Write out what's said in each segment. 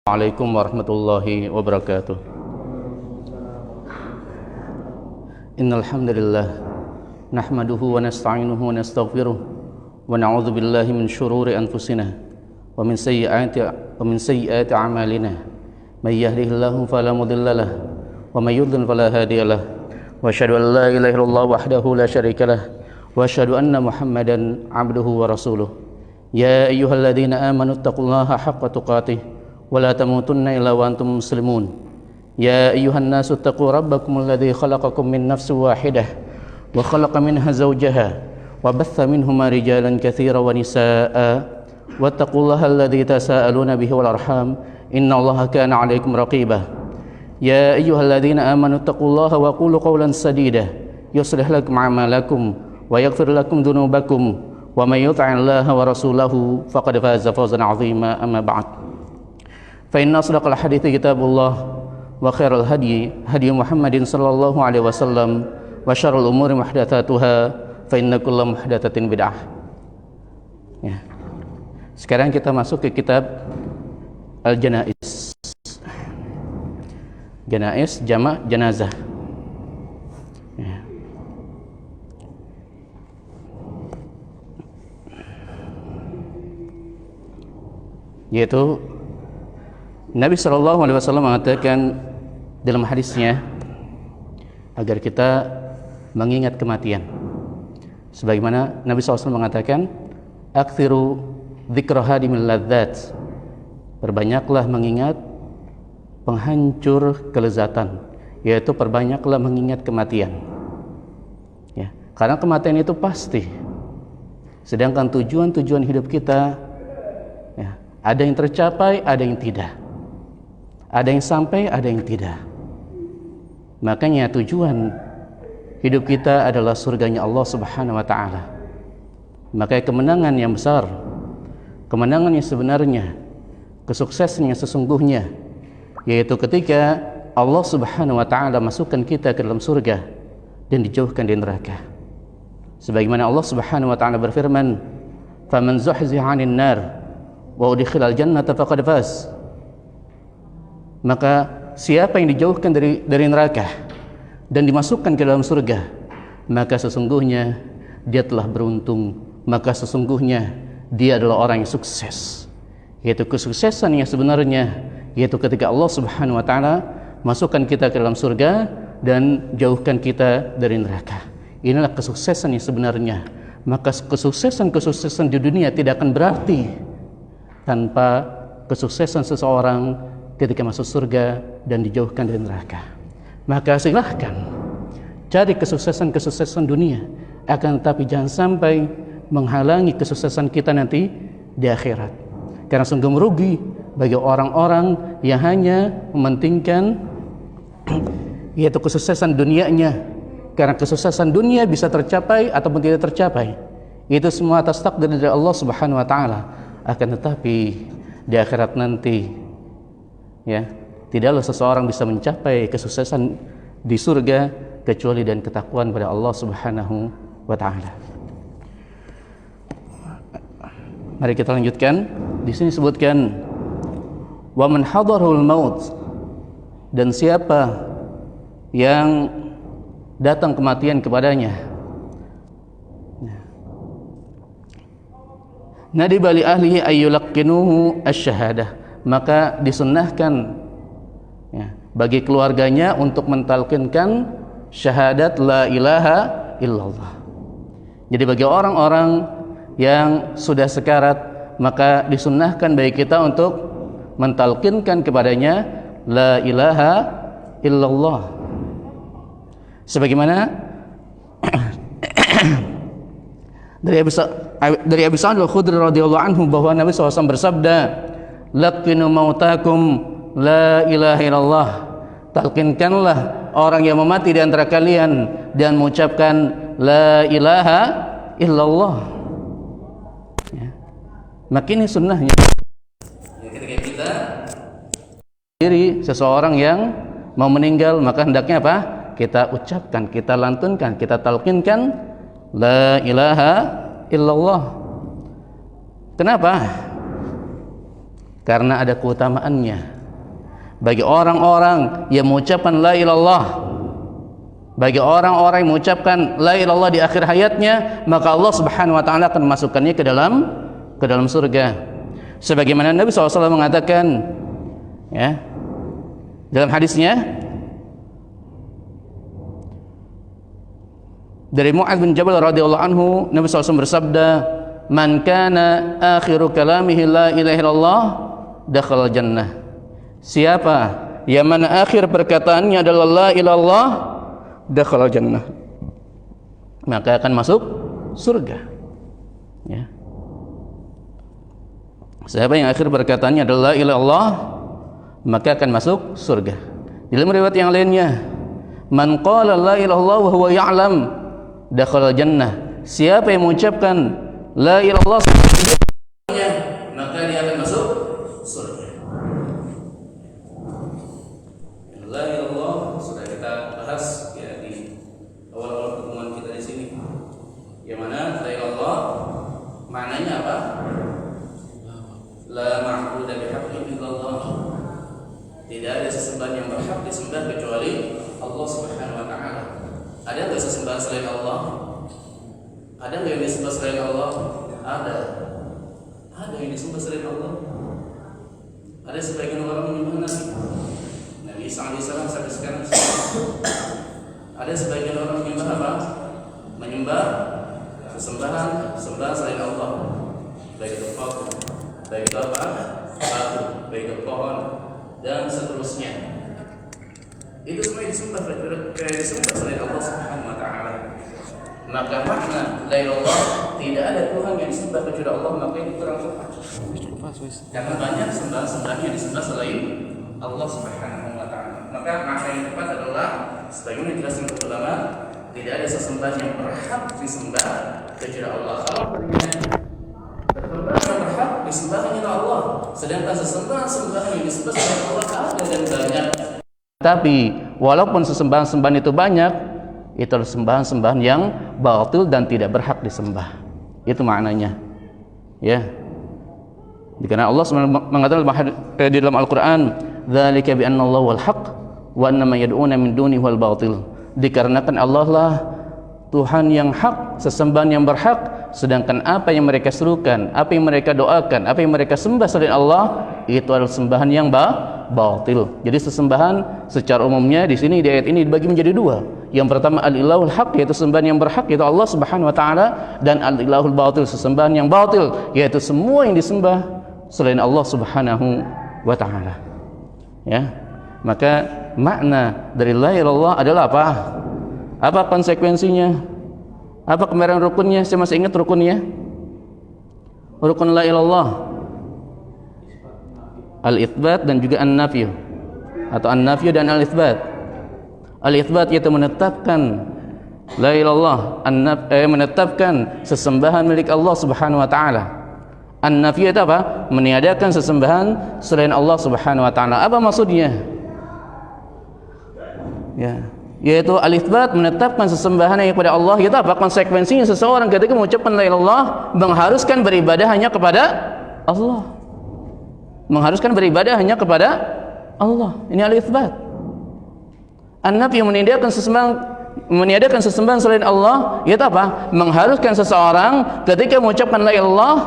Assalamualaikum warahmatullahi wabarakatuh. Innal hamdalillah nahmaduhu wa nasta'inuhu wa nastaghfiruh wa na'udzu billahi min shururi anfusina wa min sayyiati a'malina. May yahdihillahu fala mudilla lahu wa may yudlil fala hadiya lahu. Wa asyhadu an la ilaha illallah wahdahu la syarika lahu wa asyhadu anna Muhammadan 'abduhu wa rasuluh. Ya ayyuhalladzina amanu taqullaha haqqa tuqatih wa la tamutunna illa wa antum muslimun. Ya ayyuhan nasu taqu rabbakum alladzi khalaqakum min nafsin wahidah wa khalaqa minha zawjaha wa batha minhuma rijalan katsiran wa nisaa'a wattaqullaha alladzi tasaaluna bihi wal arham innallaha kana 'alaikum raqiba. Ya ayyuhalladzina amanu taqullaha wa qulu qawlan sadida yuslih lakum a'malakum wa yaghfir lakum dhunubakum wa may yuti'illaha wa rasulahu faqad faza fawzan 'azima. Amma ba'd. Fa inna asdaqal hadithi kitabullah wa khairal hadi Muhammadin sallallahu alaihi wasallam wa syarrul umuri muhdatsatuha fa inna kulla muhdatsatin bid'ah. Ya. Sekarang kita masuk ke kitab Al-Janaiz. Janaiz jamak jenazah. Ya. Yaitu Nabi SAW mengatakan dalam hadisnya agar kita mengingat kematian. Sebagaimana Nabi SAW mengatakan, "Aktsiru dzikra hadimil ladzat." Perbanyaklah mengingat penghancur kelezatan, yaitu perbanyaklah mengingat kematian. Ya, karena kematian itu pasti. Sedangkan tujuan-tujuan hidup kita, ya, ada yang tercapai, ada yang tidak. Ada yang sampai, ada yang tidak. Makanya tujuan hidup kita adalah surganya Allah Subhanahu wa ta'ala. Makanya kemenangan yang besar, kemenangan yang sebenarnya, kesuksesan yang sesungguhnya, yaitu ketika Allah Subhanahu wa ta'ala masukkan kita ke dalam surga dan dijauhkan dari neraka. Sebagaimana Allah Subhanahu wa ta'ala berfirman, "Faman zuhziha 'anil nar wa udkhilal jannata faqad faz." Maka siapa yang dijauhkan dari neraka dan dimasukkan ke dalam surga, maka sesungguhnya dia telah beruntung, maka sesungguhnya dia adalah orang yang sukses. Yaitu kesuksesan yang sebenarnya, yaitu ketika Allah Subhanahu wa ta'ala masukkan kita ke dalam surga dan jauhkan kita dari neraka. Inilah kesuksesan yang sebenarnya. Maka kesuksesan di dunia tidak akan berarti tanpa kesuksesan seseorang ketika masuk surga dan dijauhkan dari neraka. Maka silahkan cari kesuksesan dunia, akan tetapi jangan sampai menghalangi kesuksesan kita nanti di akhirat. Karena sungguh merugi bagi orang-orang yang hanya mementingkan yaitu kesuksesan dunianya. Karena kesuksesan dunia bisa tercapai ataupun tidak tercapai, itu semua atas takdir dari Allah Subhanahu wa ta'ala. Akan tetapi di akhirat nanti, ya, tidaklah seseorang bisa mencapai kesuksesan di surga kecuali dengan ketakwaan pada Allah Subhanahu wa ta'ala. Mari kita lanjutkan. Di sini sebutkan wa man hadarul maut, dan siapa yang datang kematian kepadanya, nadiba li ahlihi ayyulaqqinuhu asy-syahadah, maka disunnahkan, ya, bagi keluarganya untuk mentalkinkan syahadat la ilaha illallah. Jadi bagi orang-orang yang sudah sekarat, maka disunnahkan bagi kita untuk mentalkinkan kepadanya la ilaha illallah. Sebagaimana dari Abu Sa'id Al-Khudri radhiyallahu anhu bahwa Nabi SAW bersabda, "Laqinu mautakum la ilaha illallah." Talkinkanlah orang yang mati di antara kalian dan mengucapkan la ilaha illallah. Ya. Maka ini sunnahnya. Ya, ketika kita diri seseorang yang mau meninggal, maka hendaknya apa? Kita ucapkan, kita lantunkan, kita talkinkan la ilaha illallah. Kenapa? karena ada keutamaannya. Bagi orang-orang yang mengucapkan la ilallah, bagi orang-orang yang mengucapkan la ilallah di akhir hayatnya, maka Allah Subhanahu wa taala akan memasukkannya ke dalam surga. Sebagaimana Nabi SAW mengatakan, ya, dalam hadisnya dari Mu'adz bin Jabal radhiyallahu anhu, Nabi SAW bersabda, "Man kana akhiru kalamihi la ilaha illallah, dakhala jannah." Siapa yang mana akhir perkataannya adalah la ilallah, dakhala jannah, maka akan masuk surga. Ya. Siapa yang akhir perkataannya adalah la ilallah, maka akan masuk surga. Dalam riwayat yang lainnya, man qala la ilallah wa huwa ya'lam, dakhala jannah. Siapa yang mengucapkan la ilallah, maka dia akan masuk surga. La ilallah sudah kita bahas ya di awal-awal pertemuan kita di sini. Yang mana la ilallah maknanya apa? La ma'budu bihaqqin illallah. Tidak ada sesembahan yang berhak disembah kecuali Allah Subhanahu wa taala. Ada enggak sesembahan selain Allah? Ada enggak yang disembah selain Allah? Ada. Ada yang disembah selain Allah. Ada sebagian orang menyembah Nabi Isa alaihissalam sampai sekarang. Ada sebagian orang menyembah apa? Menyembah sembahan selain Allah. Baik itu patung, baik itu apa? Batu, baik itu pohon, dan seterusnya. Itu semua disembah selain Allah Subhanahu wa taala. Maka makna la ilallah, tidak ada Tuhan yang disembah kecuali Allah, maka ini kurang tepat. Karena banyak sembahan yang disembah selain Allah Subhanahu wa taala. Maka makna yang tepat adalah sebagaimana dijelaskan ulama, tidak ada sesembahan yang berhak disembah kecuali Allah. Kalau sesembahan yang berhak disembah hanya Allah, sedangkan sesembahan yang disembah selain Allah ada dan banyak. Tapi walaupun sesembahan itu banyak, itu adalah sembahan yang batil dan tidak berhak disembah. Itu maknanya. Ya. Karena Allah mengatakan di dalam Al-Qur'an, "Dzalika bi anna Allah wal haqq wa anna ma yad'una min dunihi wal batil." Dikarenakan Allah lah Tuhan yang hak, sesembahan yang berhak, sedangkan apa yang mereka serukan, apa yang mereka doakan, apa yang mereka sembah selain Allah, itu adalah sembahan yang batil. Jadi sesembahan secara umumnya di sini di ayat ini dibagi menjadi dua. Yang pertama al-ilahul haq, yaitu sembahan yang berhak, yaitu Allah Subhanahu wa taala, dan al-ilahul batil, sesembahan yang batil, yaitu semua yang disembah selain Allah Subhanahu wa taala. Ya. Maka makna dari la ilaha illallah adalah apa? Apa konsekuensinya? Apa kemarin rukunnya? Saya masih ingat rukunnya. Rukun la ilaha illallah, al-itsbat dan juga an-nafyu, atau an-nafyu dan al-itsbat. Al-itsbat yaitu menetapkan la ilaha illallah, menetapkan sesembahan milik Allah Subhanahu wa taala. An-nafyu itu apa? Meniadakan sesembahan selain Allah Subhanahu wa taala. Apa maksudnya? Ya, yaitu al-itsbat, menetapkan sesembahan yang kepada Allah. Itu apa konsekuensinya? Seseorang ketika mengucapkan la ilaha illallah mengharuskan beribadah hanya kepada Allah. Mengharuskan beribadah hanya kepada Allah. Ini al-itsbat. An-nafyu meniadakan sesembahan selain Allah, yaitu apa? Mengharuskan seseorang ketika mengucapkan la ilaha illallah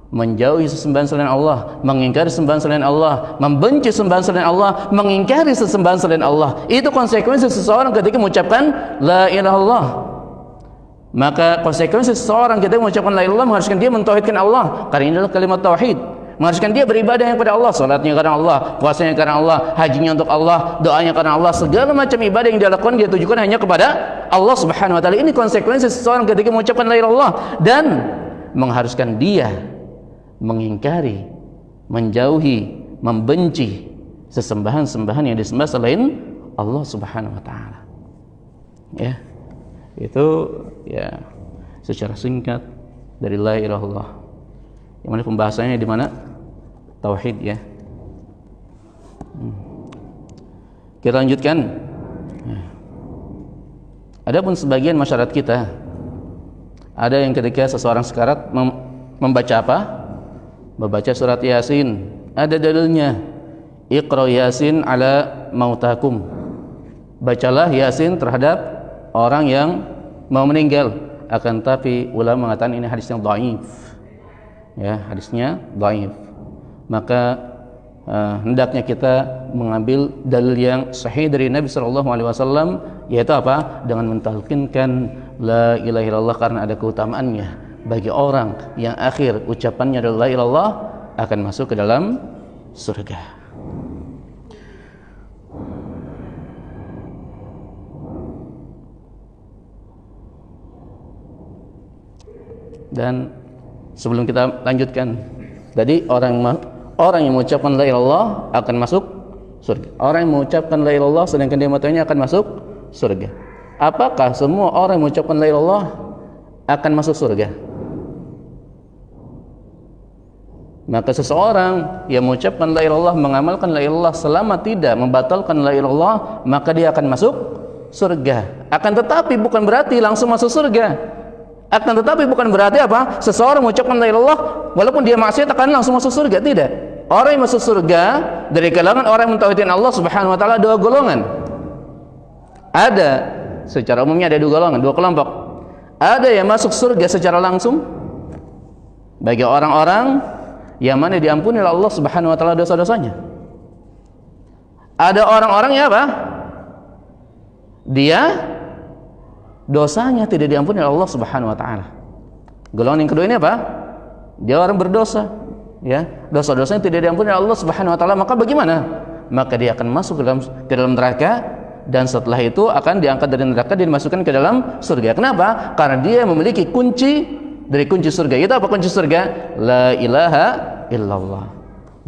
menjauhi sesembahan selain Allah, mengingkari sesembahan selain Allah, membenci sesembahan selain Allah, mengingkari sesembahan selain Allah. Itu konsekuensi seseorang ketika mengucapkan la ilaha illallah. Maka konsekuensi seseorang ketika mengucapkan la ilaha illallah mengharuskan dia mentauhidkan Allah, karena ini adalah kalimat tauhid. Mengharuskan dia beribadah yang kepada Allah, salatnya karena Allah, puasanya karena Allah, hajinya untuk Allah, doanya karena Allah, segala macam ibadah yang dia lakukan dia tujukan hanya kepada Allah Subhanahu wa taala. Ini konsekuensi seseorang ketika mengucapkan la ilaha illallah, dan mengharuskan dia mengingkari, menjauhi, membenci sesembahan-sembahan yang disembah selain Allah Subhanahu wa taala. Ya. Itu ya secara singkat dari la ilaha illallah. Yang mana pembahasannya di mana? Tauhid, ya. Kita lanjutkan. Adapun sebagian masyarakat kita, ada yang ketika seseorang sekarat membaca apa? membaca surat Yasin. Ada dalilnya. Iqra Yasin ala mautakum. Bacalah Yasin terhadap orang yang mau meninggal. Akan tapi ulama mengatakan ini hadisnya dhaif. Ya, hadisnya dhaif. Maka hendaknya kita mengambil dalil yang sahih dari Nabi sallallahu alaihi wasallam, yaitu apa? Dengan mentalkinkan la ilaha illallah, karena ada keutamaannya. Bagi orang yang akhir ucapannya adalah la ilaha illallah akan masuk ke dalam surga. Dan sebelum kita lanjutkan, tadi orang yang mengucapkan la ilaha illallah akan masuk surga. Orang yang mengucapkan la ilaha illallah sedangkan dia mengetahuinya akan masuk surga. Apakah semua orang yang mengucapkan la ilaha illallah akan masuk surga? Maka seseorang yang mengucapkan la ilaha illallah, mengamalkan la ilaha illallah selama tidak membatalkan la ilaha illallah, maka dia akan masuk surga. Akan tetapi bukan berarti langsung masuk surga. Akan tetapi bukan berarti apa? Seseorang mengucapkan la ilaha illallah walaupun dia maksiat akan langsung masuk surga, tidak. Orang yang masuk surga dari kalangan orang yang mentauhidkan Allah Subhanahu wa taala dua golongan. Ada, secara umumnya ada dua golongan, dua kelompok. Ada yang masuk surga secara langsung bagi orang-orang yang mana diampuni oleh Allah Subhanahu wa taala dosa-dosanya. Ada orang-orang yang apa? Dia dosanya tidak diampuni oleh Allah Subhanahu wa taala. Golongan yang kedua ini apa? Dia orang berdosa, ya. Dosa-dosanya tidak diampuni oleh Allah Subhanahu wa taala, maka bagaimana? Maka dia akan masuk ke dalam neraka, dan setelah itu akan diangkat dari neraka dan dimasukkan ke dalam surga. Kenapa? Karena dia memiliki kunci dari kunci surga. Itu apa kunci surga? La ilaha illallah.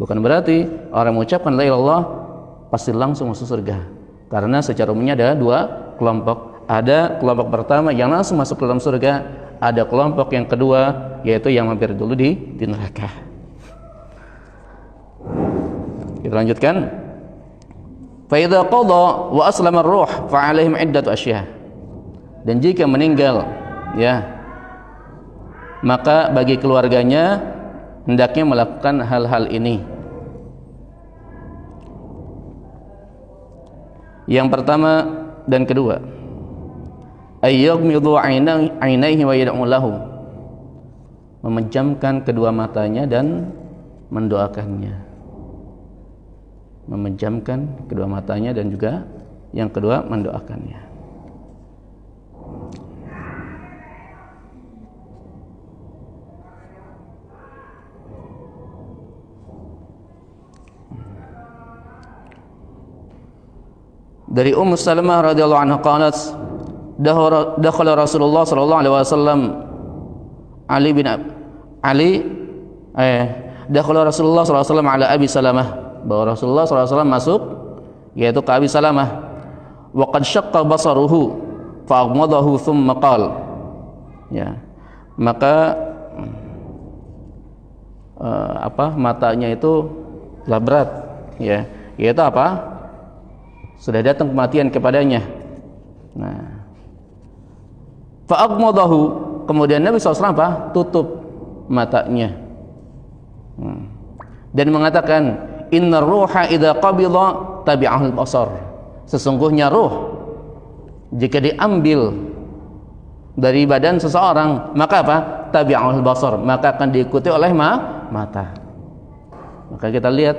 Bukan berarti orang mengucapkan la ilaha illallah pasti langsung masuk surga. Karena secara umumnya ada dua kelompok. Ada kelompok pertama yang langsung masuk ke dalam surga, ada kelompok yang kedua yaitu yang mampir dulu di neraka. Kita lanjutkan. Fa idza qada wa aslama ar-ruh fa 'alaihim 'iddatu asya'. Dan jika meninggal, ya, maka bagi keluarganya hendaknya melakukan hal-hal ini. Yang pertama dan kedua, ayyughmidu 'ainaihi wa yad'u lahu, memejamkan kedua matanya dan mendoakannya. Memejamkan kedua matanya dan juga yang kedua mendoakannya. Dari Ummu Salamah radhiyallahu anha qalat, dakhala Rasulullah sallallahu alaihi wasallam dakhala Rasulullah sallallahu alaihi wasallam ala Abi Salamah, bahwa Rasulullah sallallahu alaihi wasallam masuk yaitu ke Abi Salamah, wa qad syaqqa basaruhu fa aghmadahu thumma qala, ya, maka matanya itu telah berat, ya, yaitu apa? Sudah datang kematian kepadanya. Nah, fa'aghmadahu, kemudian Nabi SAW apa? Tutup matanya, dan mengatakan, innar ruha idza qabida tabi'ahul basar, sesungguhnya ruh jika diambil dari badan seseorang, maka apa? Tabi'ahul basar, maka akan diikuti oleh mata. Maka kita lihat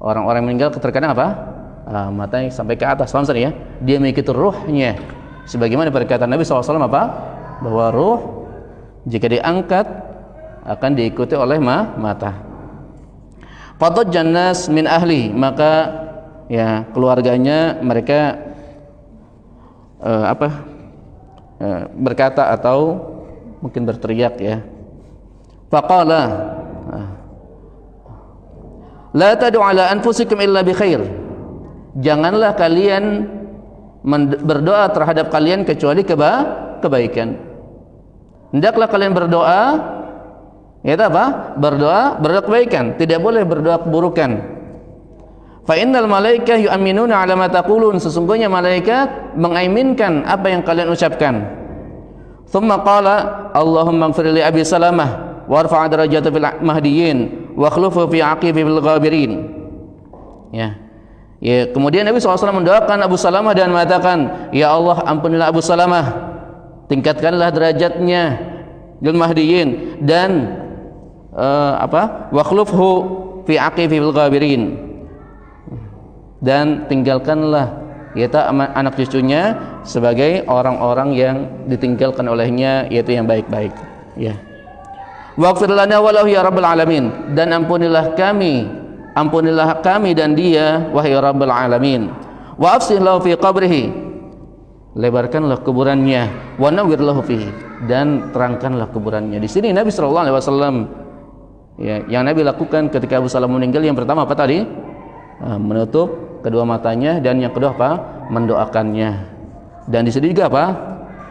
orang-orang meninggal terkadang apa? Matanya sampai ke atas, paham ya? Dia mengikuti ruhnya, sebagaimana perkataan Nabi SAW apa? Bahwa ruh jika diangkat akan diikuti oleh mata. Fatajjan nas min ahli, maka ya keluarganya mereka berkata atau mungkin berteriak, ya. Faqala la tad'u ala anfusikum illa bi khair, janganlah kalian berdoa terhadap kalian kecuali kebaikan. Hendaklah kalian berdoa, yaitu apa? Berdoa kebaikan, tidak boleh berdoa keburukan. Fa innal malaikah yu'minuna 'ala ma taqulun, sesungguhnya malaikat mengaminkan apa yang kalian ucapkan. Tsumma qala Allahumma ighfir li Abi Salamah warfa' darajatahu fil mahdiyyin wa khlufu fi aqibil ghabirin. Ya. Ya, kemudian Nabi SAW mendoakan Abu Salamah dan mengatakan, ya Allah, ampunilah Abu Salamah, tingkatkanlah derajatnya lil mahdiyin, dan wa khulufhu fi aqibil ghabirin, dan tinggalkanlah yaitu anak cucunya sebagai orang-orang yang ditinggalkan olehnya, yaitu yang baik-baik. Ya. Waghfir lana wa lahu ya rabbal alamin, dan ampunilah kami dan dia, wahai rabbal alamin. Wa afsih lahu fi qabrihi, lebarkanlah kuburannya, wa nawwir lahu fihi, dan terangkanlah kuburannya. Di sini Nabi sallallahu alaihi wasallam, ya, yang Nabi lakukan ketika Abu Salamah meninggal, yang pertama apa tadi? Menutup kedua matanya, dan yang kedua apa? Mendoakannya. Dan di sini juga apa?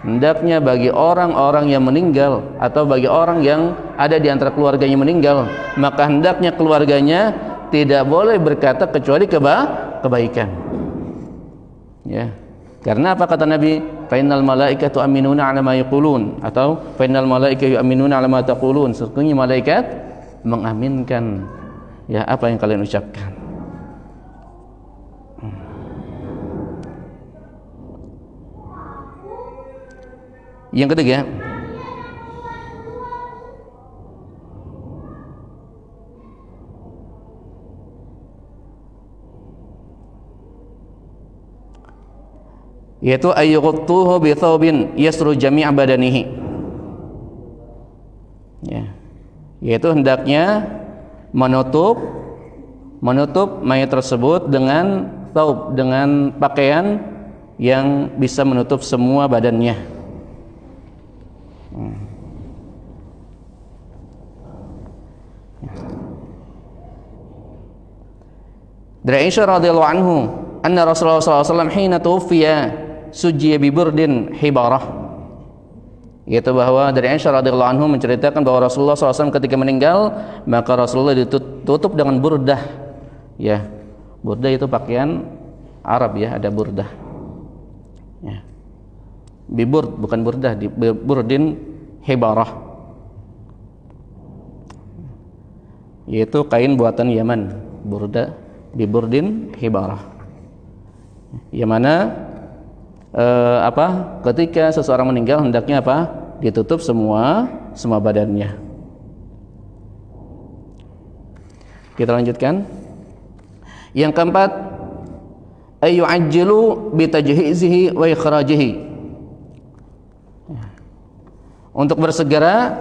Hendaknya bagi orang-orang yang meninggal atau bagi orang yang ada di antara keluarganya meninggal, maka hendaknya keluarganya tidak boleh berkata kecuali kebaikan. Ya. Karena apa kata Nabi? Fa'innal malaikatu aminuna 'ala ma yaqulun, atau fa'innal malaikatu aminuna 'ala ma taqulun. Sesungguhnya malaikat mengaminkan ya apa yang kalian ucapkan. Yang ketiga, yaitu ayyughtuhu bi thawbin yasru jami' badanihi. Ya. Yaitu hendaknya menutup mayat tersebut dengan thawb, dengan pakaian yang bisa menutup semua badannya. Dari Aisyah radhiyallahu anhu, anna Rasulullah sallallahu alaihi wasallam hina tuwfiya sujiya bi burdin hibarah. Yaitu bahwa dari Aisyah radhiyallahu anhu menceritakan bahwa Rasulullah SAW ketika meninggal, maka Rasulullah ditutup dengan burdah. Ya, burdah itu pakaian Arab, ya, ada burdah. Ya. Biburd, bukan burdah, di burdin hibarah, yaitu kain buatan Yaman. Burdah biburdin hibarah, yang mana ketika seseorang meninggal hendaknya apa? Ditutup semua badannya. Kita lanjutkan. Yang keempat, ayyu'ajjilu bitajhizihi wa ikhrajihi, untuk bersegera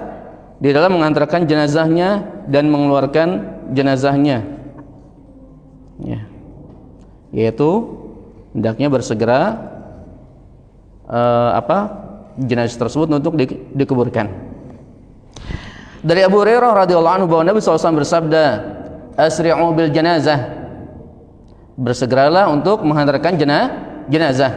di dalam mengantarkan jenazahnya dan mengeluarkan jenazahnya. Ya. Yaitu hendaknya bersegera jenazah tersebut untuk dikuburkan. Dari Abu Hurairah radhiyallahu anhu bahwa Nabi SAW bersabda, asri'u bil janazah, bersegeralah untuk menghantarkan jenazah.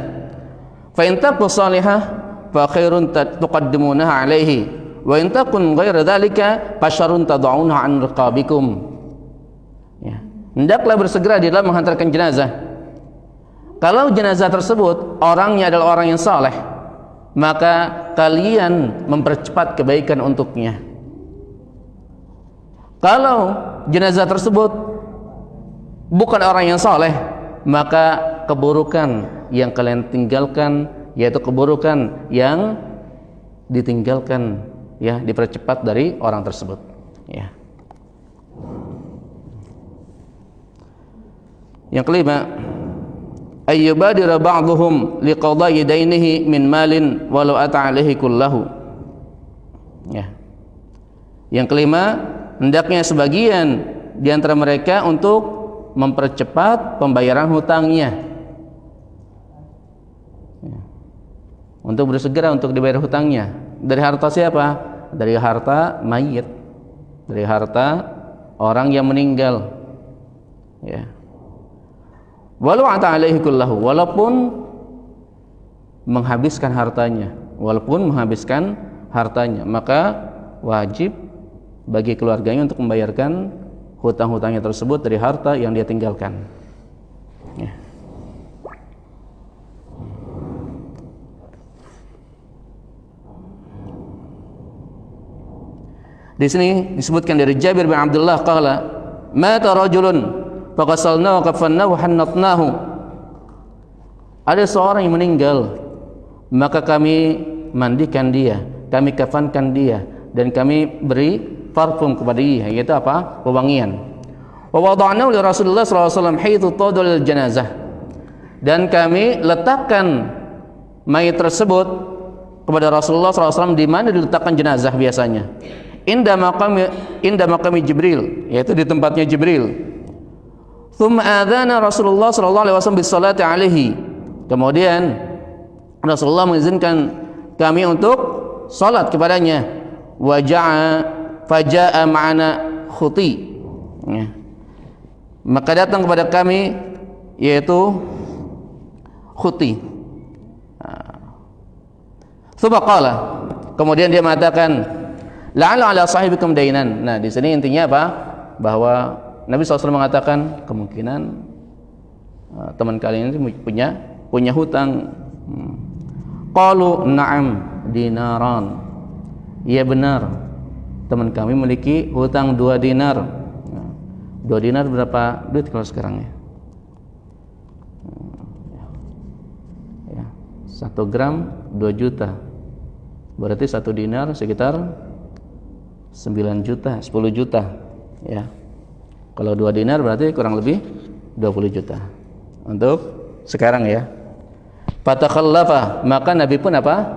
Fa in taqu salihah fa khairun tuqaddimunaha alaihi, wa in takun ghairu dzalika fa syarrun tad'unaha an riqabikum. Ya. Hendaklah bersegera di dalam menghantarkan jenazah. Kalau jenazah tersebut orangnya adalah orang yang saleh, maka kalian mempercepat kebaikan untuknya. Kalau jenazah tersebut bukan orang yang saleh, maka keburukan yang kalian tinggalkan, yaitu keburukan yang ditinggalkan, ya, dipercepat dari orang tersebut. Ya. Yang kelima, ayyubadira ba'dhum liqada'i dainihi min malin walau ata alaihi kullahu. Ya. Yang kelima, hendaknya sebagian di antara mereka untuk mempercepat pembayaran hutangnya. Ya. Untuk bersegera untuk dibayar hutangnya. Dari harta siapa? Dari harta mayit, dari harta orang yang meninggal. Ya. Walau ata alaihi kullahu, walaupun menghabiskan hartanya, maka wajib bagi keluarganya untuk membayarkan hutang-hutangnya tersebut dari harta yang dia tinggalkan. Ya. Di sini disebutkan dari Jabir bin Abdullah qala mata rajulun faqasalnahu kafannahu hannatnahu. Ada seorang yang meninggal, maka kami mandikan dia, kami kafankan dia, dan kami beri parfum kepada dia, yaitu apa? Wewangian. Wa wada'nahu li Rasulullah sallallahu alaihi wasallam haitsu tadul janazah. Dan kami letakkan mayat tersebut kepada Rasulullah sallallahu alaihi wasallam di mana diletakkan jenazah biasanya. Inda maqami Jibril, yaitu di tempatnya Jibril. Tsumma adzana Rasulullah sallallahu alaihi wasallam bis salati alaihi. Kemudian Rasulullah mengizinkan kami untuk salat kepadanya. Faja'a ma'ana khuti. Ya. Maka datang kepada kami yaitu khuti. Subaqala. Kemudian dia mengatakan, la'alla ala sahibikum dainan. Nah, di sini intinya apa? Bahwa Nabi SAW mengatakan kemungkinan teman kalian ini punya hutang. Qalu na'am dinaran. Iya benar, teman kami memiliki hutang 2 dinar. 2 dinar berapa duit kalau sekarang ya? 1 gram 2 juta. Berarti 1 dinar sekitar 9 juta, 10 juta ya. Kalau 2 dinar berarti kurang lebih 20 juta. Untuk sekarang ya. Fatakhallafa, maka Nabi pun apa?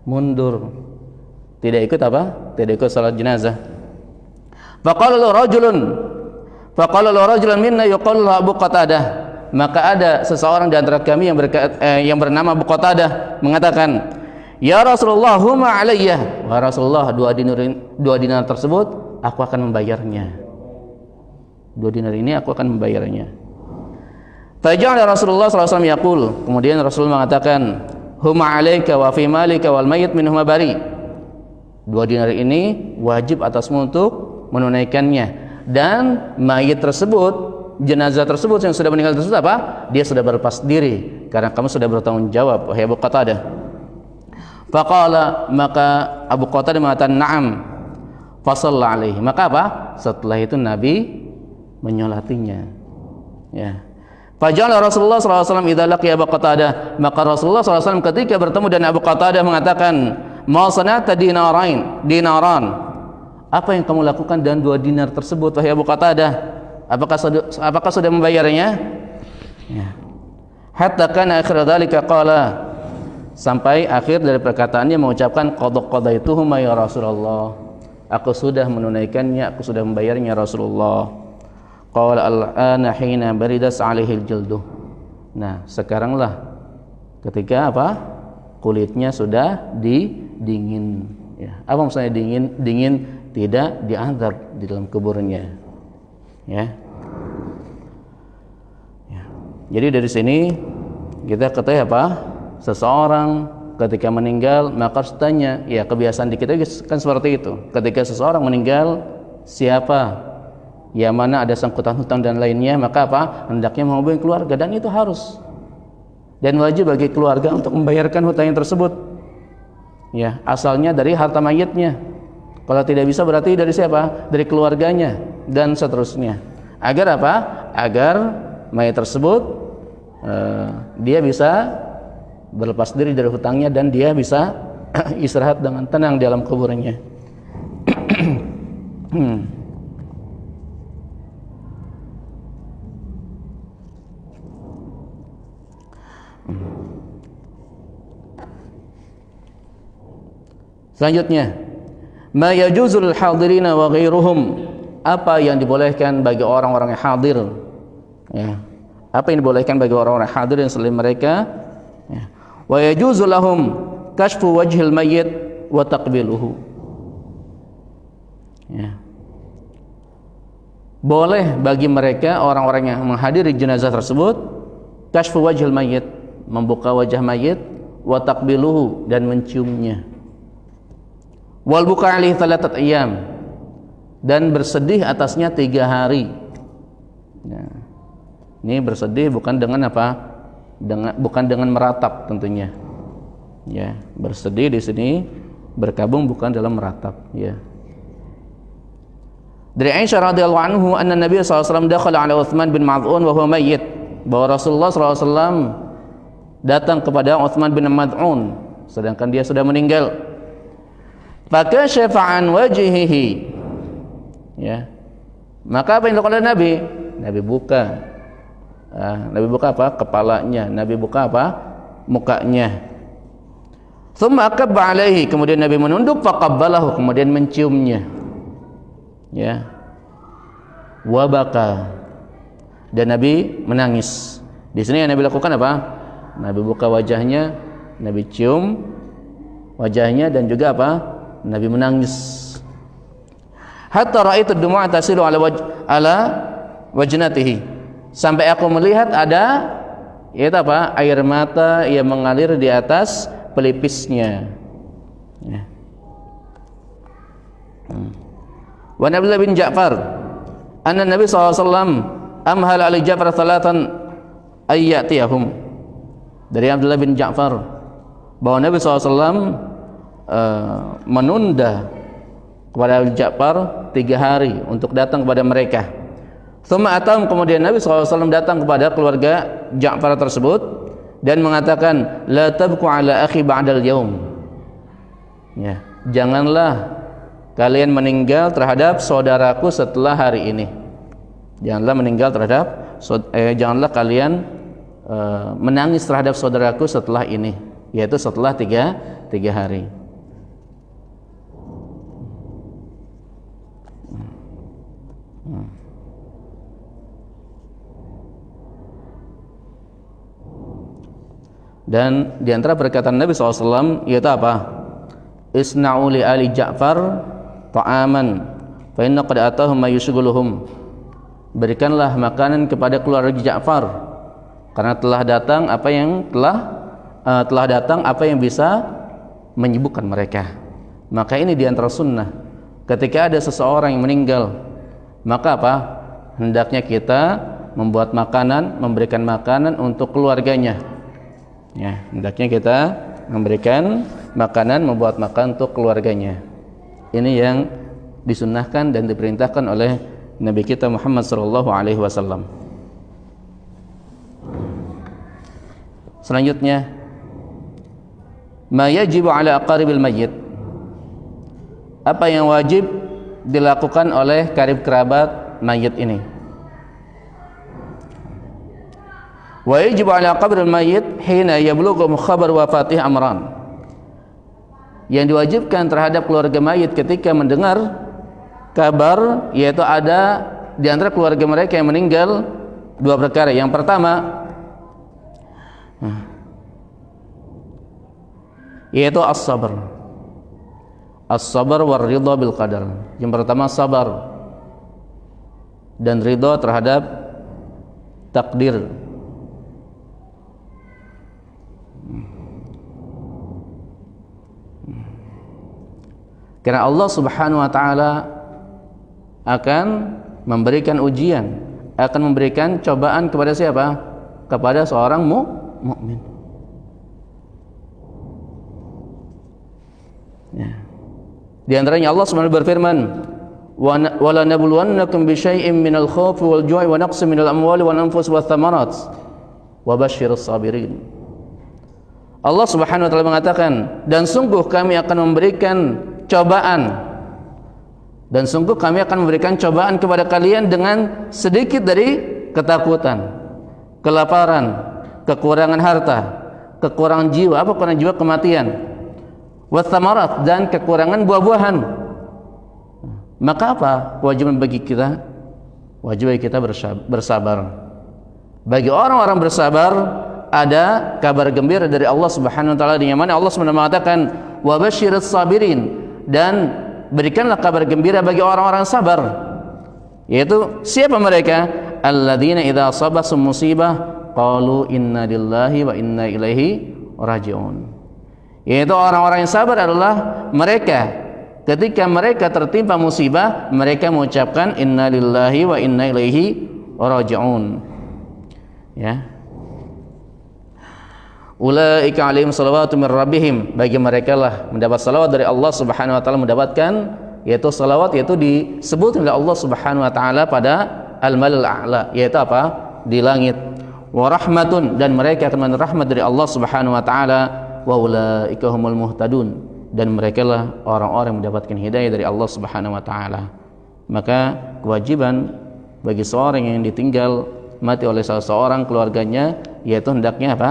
Mundur. Tidak ikut apa? Tidak ikut salat jenazah. Faqala lahu rajulun minna yuqalu Abu Qatadah. Maka ada seseorang di antara kami yang bernama Abu Qatadah mengatakan, "Ya Rasulullah, huma alayya." Wahai Rasulullah, 2 dinar tersebut aku akan membayarnya. 2 dinar ini aku akan membayarnya. Faja'ala Rasulullah sallallahu alaihi wasallam yaqul. Kemudian Rasul mengatakan, "Huma alayka wa fi malika wal mayyit minhuma bari." 2 dinar ini wajib atasmu untuk menunaikannya, dan mayit tersebut, jenazah tersebut yang sudah meninggal tersebut apa? Dia sudah berlepas diri karena kamu sudah bertanggung jawab, wahai Abu Qatadah. Faqala, maka Abu Qatadah mengatakan na'am. Fasalla alaihi. Maka apa? Setelah itu Nabi menyolatinya. Ya. Faja'ala Rasulullah sallallahu alaihi wasallam idza laqiya Abu Qatadah. Maka Rasulullah sallallahu alaihi wasallam ketika bertemu dengan Abu Qatadah mengatakan, "Ma sanata dinaran." Apa yang kamu lakukan dengan 2 dinar tersebut, wahai Abu Qatadah? Apakah sudah membayarnya? Ya. Hatta kana akhir dzalika qala, sampai akhir dari perkataannya mengucapkan qadaituhuma ya Rasulullah. Aku sudah menunaikannya, aku sudah membayarnya Rasulullah. Qala al-ana hina baridas alaihi al-jildu. Nah, sekaranglah ketika apa? Kulitnya sudah dingin ya. Apa maksudnya dingin? Dingin tidak diazab di dalam kuburnya ya. Ya. Jadi dari sini kita ketahui apa? Seseorang ketika meninggal maka harus tanya, ya kebiasaan di kita kan seperti itu. Ketika seseorang meninggal, siapa yang mana ada sangkutan hutang dan lainnya, maka apa? Hendaknya menghubungi keluarga, dan itu harus dan wajib bagi keluarga untuk membayarkan hutang tersebut. Ya, asalnya dari harta mayitnya. Kalau tidak bisa berarti dari siapa? Dari keluarganya dan seterusnya. Agar apa? Agar mayit tersebut dia bisa berlepas diri dari hutangnya dan dia bisa istirahat dengan tenang di dalam kuburnya. Selanjutnya, ma yajuzul hadirina wa ghairuhum, apa yang dibolehkan bagi orang-orang yang hadir ya. Apa yang dibolehkan bagi orang-orang hadir yang selain mereka ya. Wa yajuzu lahum kashfu wajhil mayyit wa taqbiluhu ya. Boleh bagi mereka orang-orang yang menghadiri jenazah tersebut kashfu wajhil mayyit, membuka wajah mayit, wa taqbiluhu, dan menciumnya, wal buka alaihi 3 ayyam, dan bersedih atasnya 3 hari. Nah, ini bersedih bukan dengan apa? Bukan dengan meratap tentunya. Ya, bersedih di sini berkabung bukan dalam meratap. Ya, Dari Aisyah radhiyallahu anhu anna Nabi sallallahu alaihi wasallam dakhala ala Utsman bin Mad'un wa huwa mayyit, bahwa Rasulullah sallallahu alaihi wasallam datang kepada Utsman bin Mad'un sedangkan dia sudah meninggal. Fakashafa an wajhihi, ya, maka apa yang dilakukan oleh Nabi? Nabi buka apa? Kepalanya. Nabi buka apa? Mukanya. Tsumma akabba alaihi, kemudian Nabi menunduk, faqabbalahu, kemudian menciumnya, ya, wabaka, dan Nabi menangis. Di sini yang Nabi lakukan apa? Nabi buka wajahnya, Nabi cium wajahnya, dan juga apa? Nabi menangis. Hatta ra'aitu ad-dumu'a tasilu ala wajnatihi, sampai aku melihat ada, yaitu apa? Air mata yang mengalir di atas pelipisnya, ya. Wa Abdullah bin Ja'far anna Nabi sallallahu alaihi wasallam amhal ali Ja'far thalathan ayyatiyahum. Dari Abdullah bin Ja'far bahwa Nabi sallallahu alaihi wasallam menunda kepada Ja'far 3 hari untuk datang kepada mereka. Tsumma atam, kemudian Nabi sallallahu alaihi wasallam datang kepada keluarga Ja'far tersebut dan mengatakan, la tabku ala akhi ba'dal yaum, ya, janganlah kalian meninggal terhadap saudaraku setelah hari ini. Janganlah meninggal terhadap janganlah kalian menangis terhadap saudaraku setelah ini, yaitu setelah tiga hari. Dan di antara perkataan Nabi SAW yaitu apa? Isna'u li ali Ja'far ta'aman fa inna qad atahum ma yushghuluhum. Berikanlah makanan kepada keluarga Ja'far karena telah datang apa yang bisa menyibukkan mereka. Maka ini di antara sunnah. Ketika ada seseorang yang meninggal, maka apa? Hendaknya kita membuat makanan, memberikan makanan untuk keluarganya. Ya, hendaknya kita memberikan makanan, membuat makan untuk keluarganya. Ini yang disunnahkan dan diperintahkan oleh Nabi kita Muhammad sallallahu alaihi wasallam. Selanjutnya, ma yajibu ala aqaribil mayyit. Apa yang wajib dilakukan oleh karib kerabat mayit ini? Wa yajibu ala qabril mayyit hina yablughu khabar wafatih amran. Yang diwajibkan terhadap keluarga mayit ketika mendengar kabar, yaitu ada di antara keluarga mereka yang meninggal 2 perkara. Yang pertama yaitu as-sabr. As-sabr war ridha bil qadar. Yang pertama sabar dan ridha terhadap takdir. Karena Allah Subhanahu wa taala akan memberikan ujian, akan memberikan cobaan kepada siapa? Kepada seorang mukmin. Ya. Di antaranya Allah Subhanahu berfirman, "Wa la nabluwannakum bi syai'in minal khaufi wal ju'i wa naqsin minal amwali wal anfusi wath thamarat wa basyirus sabirin." Allah Subhanahu wa taala mengatakan, dan sungguh kami akan memberikan cobaan, dan sungguh kami akan memberikan cobaan kepada kalian dengan sedikit dari ketakutan, kelaparan, kekurangan harta, kekurangan jiwa, kekurangan jiwa, kematian, wathamarat, dan kekurangan buah-buahan. Maka apa kewajiban bagi kita? Wajib bagi kita bersabar. Bagi orang-orang bersabar ada kabar gembira dari Allah Subhanahu wa taala, di mana Allah Subhanahu mengatakan wa basyirus sabirin, dan berikanlah kabar gembira bagi orang-orang sabar. Yaitu siapa mereka? Alladzina idza asabahum musibah qalu inna lillahi wa inna ilaihi raji'un. Yaitu orang-orang yang sabar adalah mereka ketika mereka tertimpa musibah, mereka mengucapkan inna lillahi wa inna ilaihi raji'un. Ya. Ulaika alaihim salawatu min rabbihim, bagi mereka lah mendapat salawat dari Allah Subhanahu wa taala, mendapatkan yaitu salawat, yaitu disebut oleh Allah Subhanahu wa taala pada al-mala'il a'la, yaitu apa? Di langit. Wa rahmatun, dan mereka akan menerima rahmat dari Allah Subhanahu wa taala. Wa ulaika humul muhtadun, dan merekalah orang-orang yang mendapatkan hidayah dari Allah Subhanahu wa taala. Maka kewajiban bagi seorang yang ditinggal mati oleh salah seorang keluarganya, yaitu hendaknya apa?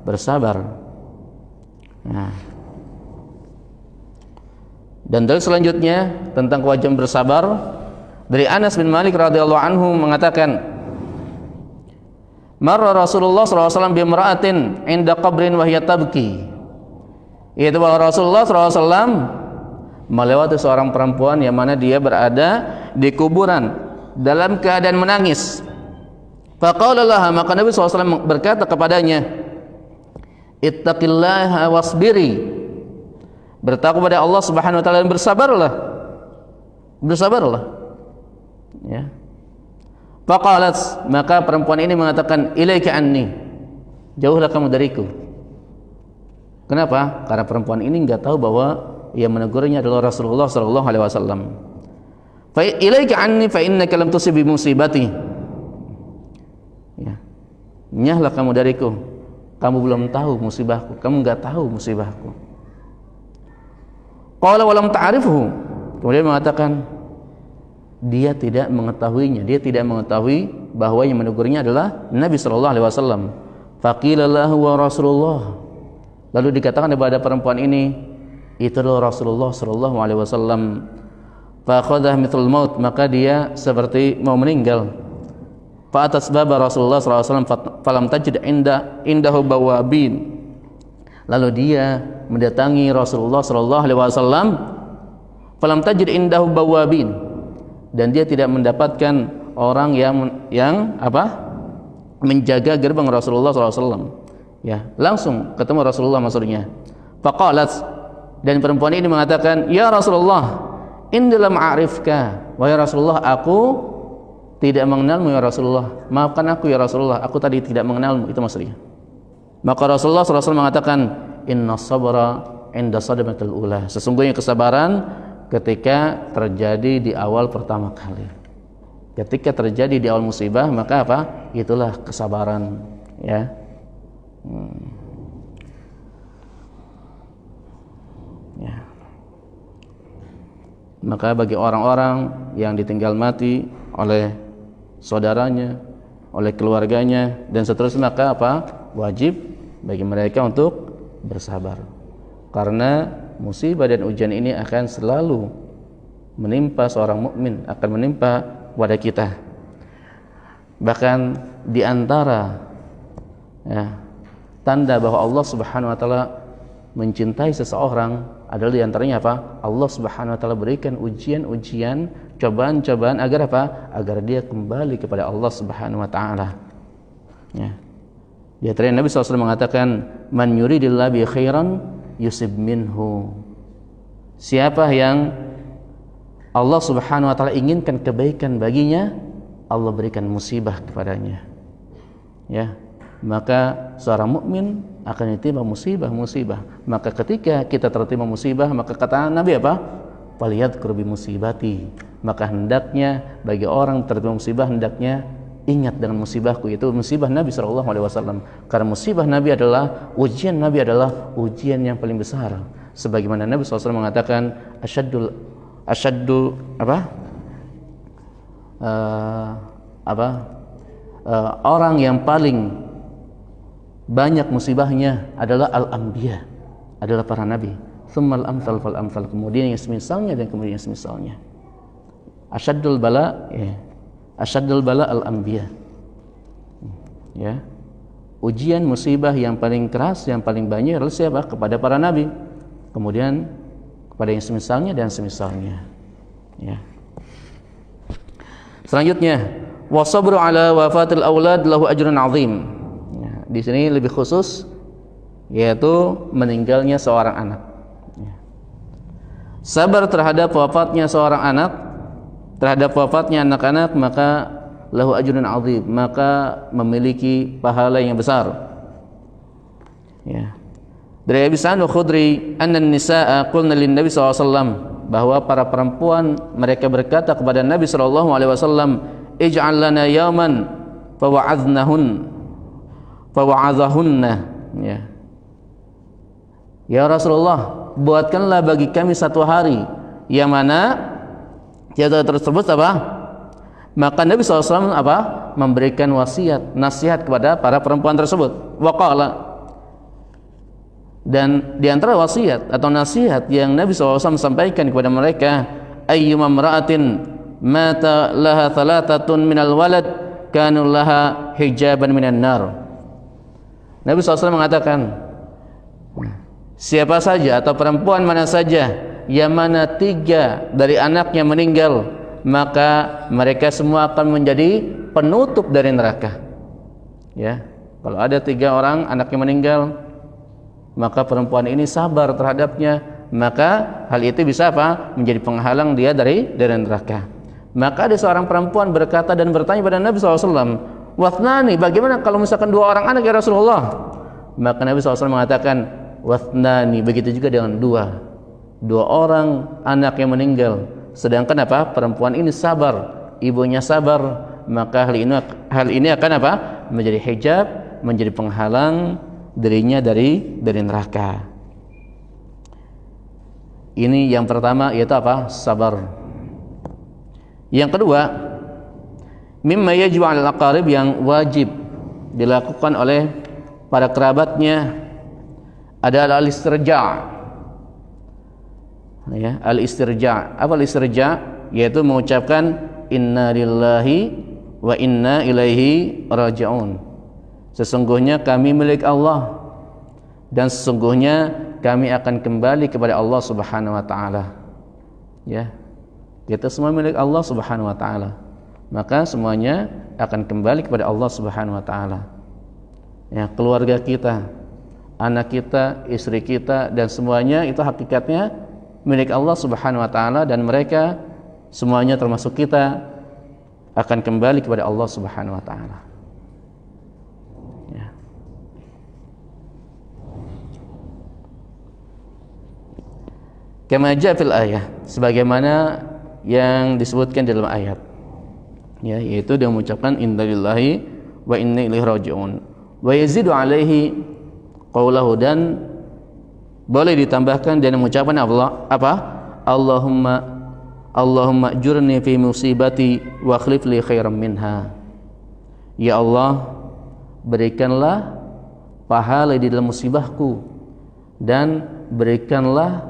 Bersabar. Nah. Dan dalil selanjutnya tentang kewajiban bersabar dari Anas bin Malik radhiyallahu anhu mengatakan, marra Rasulullah SAW bimra'atin inda qabrin wa hiya tabki. Yaitu bahwa Rasulullah SAW melewati seorang perempuan yang mana dia berada di kuburan dalam keadaan menangis. Faqala laha, maka Nabi SAW berkata kepadanya, ittaqillaha wasbiri, bertakwa pada Allah Subhanahu wa taala dan bersabarlah. Bersabarlah. Ya. Faqalat, maka perempuan ini mengatakan, ilaika anni, jauhlah kamu dariku. Kenapa? Karena perempuan ini enggak tahu bahwa yang menegurnya adalah Rasulullah sallallahu alaihi wasallam. Fa ilaika anni fa innaka lam tusib bi musibati. Ya. Nyahlah kamu dariku. Kamu belum tahu musibahku, kamu enggak tahu musibahku. Qala wa lam ta'rifhu. Kemudian mengatakan, dia tidak mengetahuinya, dia tidak mengetahui bahwa yang menegurnya adalah Nabi sallallahu alaihi wasallam. Faqila lahu wa Rasulullah, lalu dikatakan kepada perempuan ini, itu adalah Rasulullah sallallahu alaihi wasallam. Fa akhadha mithl maut, maka dia seperti mau meninggal. Fa atas baba Rasulullah sallallahu alaihi wasallam falam tajid indahu bawabin, lalu dia mendatangi Rasulullah sallallahu alaihi wasallam, falam tajid indahu bawabin, dan dia tidak mendapatkan orang yang apa? Menjaga gerbang Rasulullah SAW. Ya, langsung ketemu Rasulullah maksudnya. Faqalat, dan perempuan ini mengatakan, ya Rasulullah, inni lam a'rifka, wahai Rasulullah, aku tidak mengenalmu ya Rasulullah. Maafkan aku ya Rasulullah, aku tadi tidak mengenalmu, itu maksudnya. Maka Rasulullah SAW mengatakan, inna sabra inda sadamatil ula, sesungguhnya kesabaran ketika terjadi di awal pertama kali. Ketika terjadi di awal musibah, maka apa? Itulah kesabaran, ya. Ya. Maka bagi orang-orang yang ditinggal mati oleh saudaranya, oleh keluarganya dan seterusnya, maka apa? Wajib bagi mereka untuk bersabar. Karena musibah dan ujian ini akan selalu menimpa seorang mukmin, akan menimpa kepada kita. Bahkan di antara ya, tanda bahwa Allah Subhanahu wa taala mencintai seseorang adalah di antaranya apa? Allah Subhanahu wa taala berikan ujian-ujian, cobaan-cobaan agar apa? Agar dia kembali kepada Allah Subhanahu wa taala. Ya. Di antaranya Nabi SAW mengatakan, man yuridillahu bi khairan yusib minhu. Siapa yang Allah Subhanahu wa taala inginkan kebaikan baginya, Allah berikan musibah kepadanya. Ya, maka seorang mukmin akan ditimpa musibah-musibah. Maka ketika kita tertimpa musibah, maka kata Nabi apa? Faliyadhkur bi musibati. Maka hendaknya bagi orang tertimpa musibah, hendaknya ingat dengan musibahku, yaitu musibah Nabi SAW. Karena musibah Nabi adalah, ujian Nabi adalah ujian yang paling besar. Sebagaimana Nabi SAW mengatakan, orang yang paling banyak musibahnya adalah al-anbiya, adalah para nabi. Tsummal amsal fal amsal, kemudian yang semisalnya dan kemudian yang semisalnya. Asyaddul bala, ya. Asyaddul bala al-anbiya. Ya. Ujian musibah yang paling keras, yang paling banyak adalah siapa? Kepada para nabi. Kemudian kepada yang semisalnya dan semisalnya. Ya. Selanjutnya, wasabru ala wafatil aulad lahu ajrun azim. Ya, di sini lebih khusus, yaitu meninggalnya seorang anak. Ya. Sabar terhadap wafatnya seorang anak, terhadap wafatnya anak-anak, maka lahu ajrun azim, maka memiliki pahala yang besar. Ya. Dari Abi Sa'id Al-Khudri, anna an-nisaa qulna lin Nabi sallallahu alaihi wasallam, bahwa para perempuan mereka berkata kepada Nabi sallallahu alaihi wasallam, ij'al lana yawman fawa'adhahunna, ya. Ya Rasulullah, buatkanlah bagi kami satu hari yang mana yaitu tersebut apa? Maka Nabi SAW apa? Memberikan wasiat, nasihat kepada para perempuan tersebut. Waqala, dan di antara wasiat atau nasihat yang Nabi SAW sampaikan kepada mereka, ayyuma imra'atin mata laha thalathatun minal walad kanu laha hijaban minan nar. Nabi SAW mengatakan, siapa saja atau perempuan mana saja yang mana 3 dari anaknya meninggal, maka mereka semua akan menjadi penutup dari neraka. Ya, kalau ada 3 orang anaknya meninggal, maka perempuan ini sabar terhadapnya, maka hal itu bisa apa? Menjadi penghalang dia dari neraka. Maka ada seorang perempuan berkata dan bertanya pada Nabi SAW, wathnani, bagaimana kalau misalkan 2 orang anak ya Rasulullah? Maka Nabi SAW mengatakan, wathnani, begitu juga dengan 2 orang anak yang meninggal, sedangkan apa? Perempuan ini sabar, ibunya sabar, maka hal ini akan apa? Menjadi hijab, menjadi penghalang dirinya dari neraka. Ini yang pertama, yaitu apa? Sabar. Yang kedua, mimma yajibu 'alal aqarib, yang wajib dilakukan oleh para kerabatnya adalah al-istirja'. Ya, al-istirja'. Apa al-istirja'? Yaitu mengucapkan inna lillahi wa inna ilaihi raji'un. Sesungguhnya kami milik Allah dan sesungguhnya kami akan kembali kepada Allah Subhanahu wa taala. Ya. Kita semua milik Allah Subhanahu wa taala. Maka semuanya akan kembali kepada Allah Subhanahu wa taala. Ya, keluarga kita, anak kita, istri kita, dan semuanya itu hakikatnya milik Allah Subhanahu wa taala, dan mereka semuanya termasuk kita akan kembali kepada Allah Subhanahu wa taala. Ya. Kama jaa fil ayah, sebagaimana yang disebutkan dalam ayat. Ya, yaitu dia mengucapkan inna lillahi wa inna ilaihi raji'un. Wa yazidu alaihi qawlahu, dan boleh ditambahkan dan mengucapkan apa? Allahumma ajurni fi musibati wa akhlif li khairan minha. Ya Allah, berikanlah pahala di dalam musibahku dan berikanlah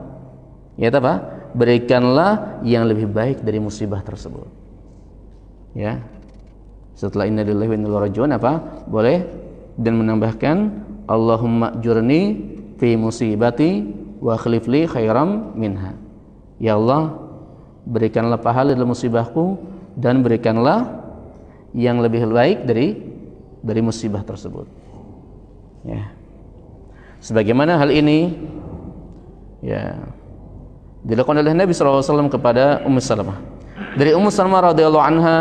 berikanlah yang lebih baik dari musibah tersebut. Ya. Setelah inna lillahi wa inna ilaihi raji'un boleh dan menambahkan Allahumma ajurni fi musibati wa akhlif li khairam minha. Ya Allah, berikanlah pahala dalam musibahku dan berikanlah yang lebih baik dari musibah tersebut. Ya. Sebagaimana hal ini ya dilakukan oleh Nabi SAW kepada Ummu Salamah. Dari Ummu Salamah radhiyallahu anha,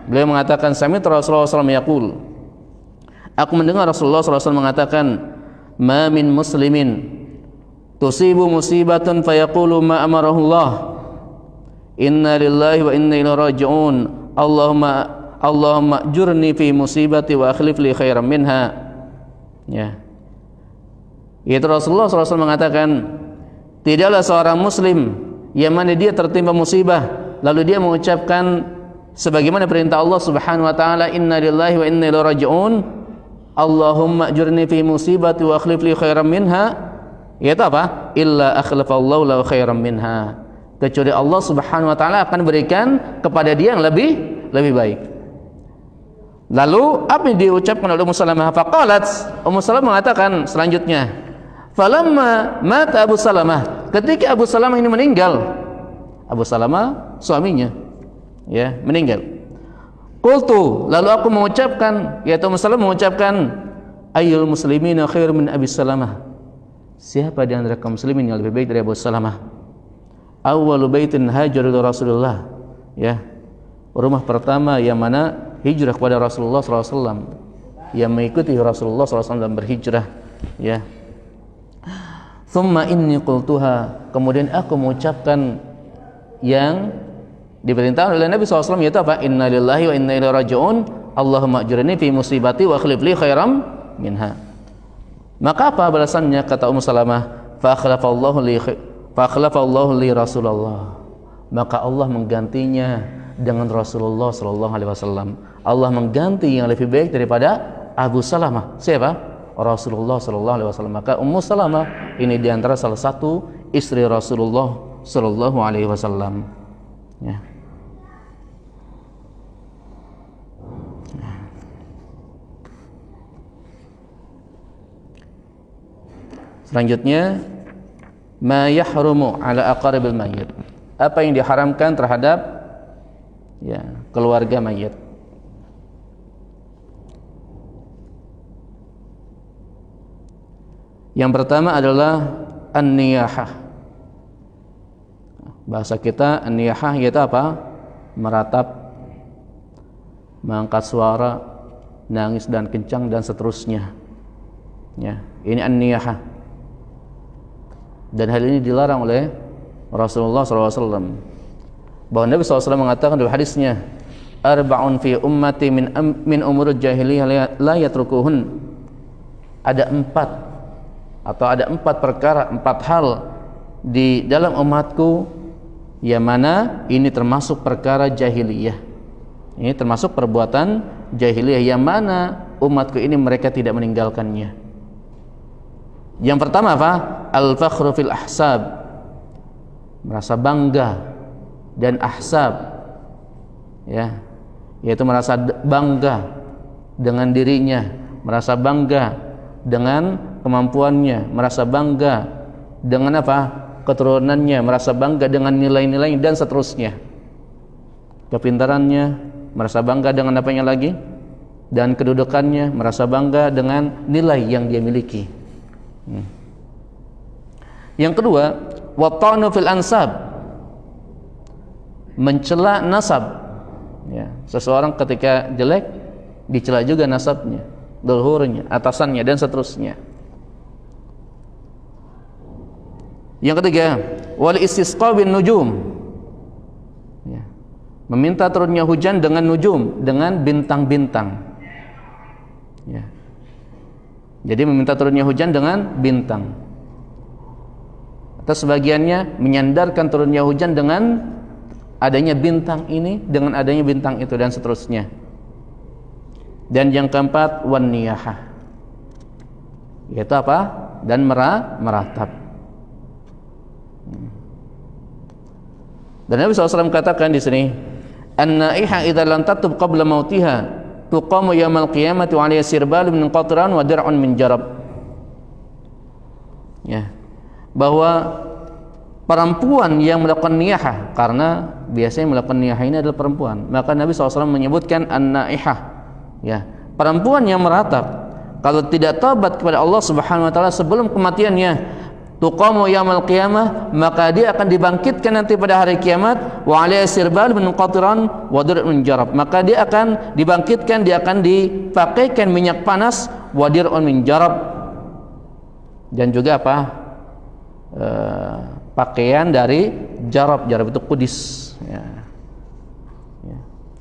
beliau mengatakan, sami'tu Rasulullah SAW yaqul, aku mendengar Rasulullah SAW mengatakan, ma min muslimin tusibu musibatan fayaqulu ma amarahullah inna lillahi wa inna ilaihi raji'un Allahumma ajurni fi musibati wa akhlif li khairan minha. Ya. Yaitu Rasulullah SAW mengatakan, tidaklah seorang muslim yang mana dia tertimpa musibah lalu dia mengucapkan sebagaimana perintah Allah Subhanahu wa taala, inna lillahi wa inna ilaihi raji'un Allahumma ajurni fi musibati wa akhlif li khairan minha, yaitu apa? Illa akhlafallahu lahu khairan minha, kecuali Allah Subhanahu wa taala akan berikan kepada dia yang lebih baik. Lalu apa yang diucapkan oleh Ummu Salamah? Faqalat, Ummu Salamah mengatakan selanjutnya, falamma mata Abu Salamah, ketika Abu Salamah ini meninggal, Abu Salamah suaminya ya meninggal, qultu, lalu aku mengucapkan, yaitu Ummu Salamah mengucapkan, ayyul muslimina khair min Abi Salamah, siapa di antara kaum muslimin yang lebih baik dari Abu Salamah? Awwalu baitin hajar Rasulullah, ya, rumah pertama yang mana hijrah kepada Rasulullah SAW, yang mengikuti Rasulullah SAW dan berhijrah, ya. Thumma inni qultuha, kemudian aku mengucapkan yang diperintahkan oleh Nabi SAW, yaitu apa? Inna lillahi wa inna ilaihi raji'un, Allahumma ajurni fi musibati wa akhlif li khairam minha. Maka apa balasannya? Kata Ummu Salamah, fa akhlafallahu li Rasulullah, maka Allah menggantinya dengan Rasulullah sallallahu alaihi wasallam. Allah mengganti yang lebih baik daripada Abu Salamah. Siapa? Rasulullah sallallahu alaihi wasallam. Maka Ummu Salamah ini diantara salah satu istri Rasulullah sallallahu alaihi wasallam. Ya. Selanjutnya, ma yahrumu ala aqaribil mayyit, apa yang diharamkan terhadap keluarga mayit. Yang pertama adalah an-niyahah. Bahasa kita an-niyahah yaitu apa? Meratap, mengangkat suara, nangis dan kencang dan seterusnya. Ya, ini an-niyahah. Dan hal ini dilarang oleh Rasulullah SAW. Bahwa Nabi SAW mengatakan dalam hadisnya, arba'un fi ummati min umuril jahiliyah la yatrukuhun. Ada empat perkara, 4 hal di dalam umatku yang mana ini termasuk perkara jahiliyah. Ini termasuk perbuatan jahiliyah yang mana umatku ini mereka tidak meninggalkannya. Yang pertama apa? Al-fakhru fil ahsab, merasa bangga dan ahsab, ya, yaitu merasa bangga dengan dirinya, merasa bangga dengan kemampuannya, merasa bangga dengan apa? Keturunannya, merasa bangga dengan nilai-nilai dan seterusnya, kepintarannya, merasa bangga dengan apanya lagi, dan kedudukannya, merasa bangga dengan nilai yang dia miliki. Yang kedua, wata'nu fil ansab, mencela nasab. Ya, seseorang ketika jelek dicela juga nasabnya, leluhurnya, atasannya dan seterusnya. Yang ketiga, wal istisqa bin nujum. Ya, meminta turunnya hujan dengan nujum, dengan bintang-bintang. Ya. Jadi meminta turunnya hujan dengan bintang. Atau sebagiannya menyandarkan turunnya hujan dengan adanya bintang ini, dengan adanya bintang itu dan seterusnya. Dan yang keempat, wan niyahah, yaitu apa? Dan meratap. Dan Nabi SAW katakan di sini, an-naiha idza lam tatub qabla mautiha tuqamu yaumil qiyamati wa 'alayha sirbalun min qatran wa dir'un min jarab. Ya, bahwa perempuan yang melakukan niyahah, karena biasanya melakukan niyahah ini adalah perempuan, maka Nabi SAW menyebutkan an-naihah, ya, perempuan yang meratap, kalau tidak taubat kepada Allah Subhanahu wa taala sebelum kematiannya, tuqamu yaumil qiyamah, maka dia akan dibangkitkan nanti pada hari kiamat, wa 'alayha sirbal min qatran wa dir'un min jarab, maka dia akan dibangkitkan, dia akan dipakaikan minyak panas, wa dir'un min jarab, dan juga apa? Pakaian dari jarab. Jarab itu kudis, ya. Ya.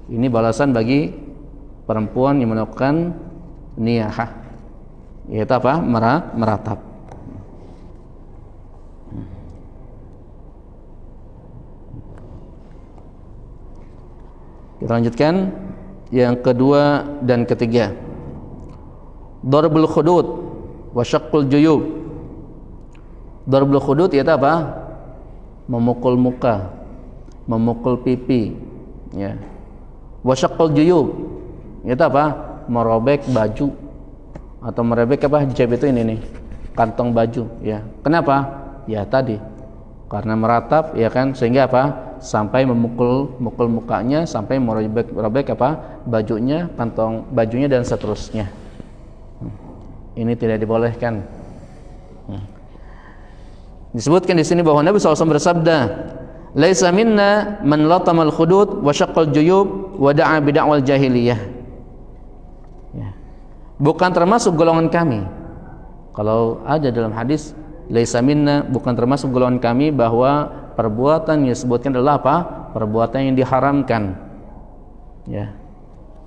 Ini balasan bagi perempuan yang melakukan niyahah, yaitu apa? Meratap. Kita lanjutkan yang kedua dan ketiga, darbul khudud wa syaqqul juyub. Darbul khudud yaitu apa? Memukul muka, memukul pipi, ya. Wa syaqqul juyub yaitu apa? Merobek baju atau merobek apa? Jab itu ini nih, kantong baju, ya. Kenapa? Ya tadi, karena meratap, ya kan, sehingga apa? Sampai memukul mukanya, sampai merobek apa? Bajunya, kantong bajunya dan seterusnya. Ini tidak dibolehkan. Disebutkan di sini bahwa Nabi SAW bersabda, "Laisa minna man latamal khudud wa syaqqal juyub wa da'a bid'awal jahiliyah." Ya. Bukan termasuk golongan kami. Kalau ada dalam hadis laisa minna, bukan termasuk golongan kami, bahwa perbuatan yang disebutkan adalah apa? Perbuatan yang diharamkan. Ya.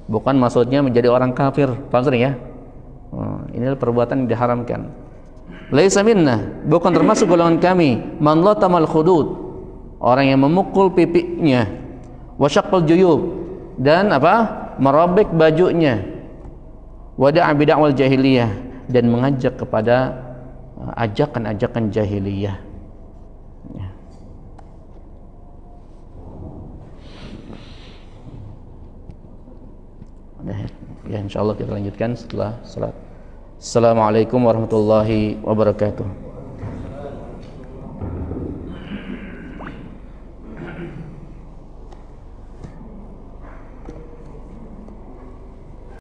Bukan maksudnya menjadi orang kafir. Paham sering ya? Ini adalah perbuatan yang diharamkan. Laisa minna, bukan termasuk golongan kami, man latamal khudud, orang yang memukul pipinya, wa syaqqal juyub, dan apa? Merobek bajunya, wa da'a bid'awal jahiliyah, dan mengajak kepada ajakan-ajakan jahiliyah. Ya. Ya, insyaallah kita lanjutkan setelah salat. Assalamualaikum warahmatullahi wabarakatuh.